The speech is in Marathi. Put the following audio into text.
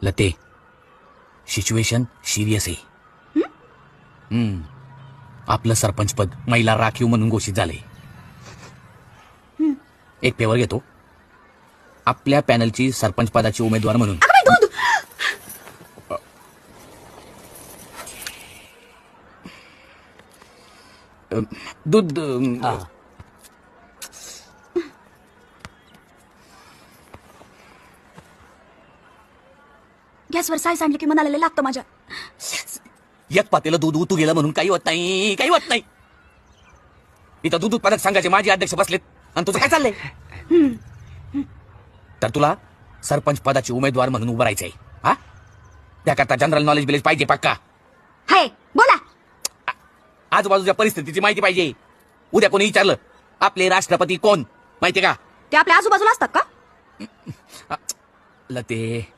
लते, सिच्युएशन सिरियस आहे. आपलं सरपंच पद महिला राखीव म्हणून घोषित झाले. एक पेवर घेतो. आपल्या पॅनलची सरपंच पदाची उमेदवार म्हणून दूध गॅसवर साय सांडली की मनाला लागतं माझ्या. एक पातेलं दूध उतू गेलं म्हणून काही होत नाही, काही होत नाही. इथं दूध उत्पादक संघाचे माजी अध्यक्ष बसलेत आणि तुझं काय चाललंय? तर तुला सरपंच पदाची उमेदवार म्हणून उभं राहायचंय. हा, त्याकरता जनरल नॉलेज बिलेज पाहिजे पक्का. हाय बोला. आजूबाजूच्या परिस्थितीची माहिती पाहिजे. उद्या कोणी विचारलं आपले राष्ट्रपती कोण, माहितीये का? ते आपल्या आजूबाजूला असतात का? लते,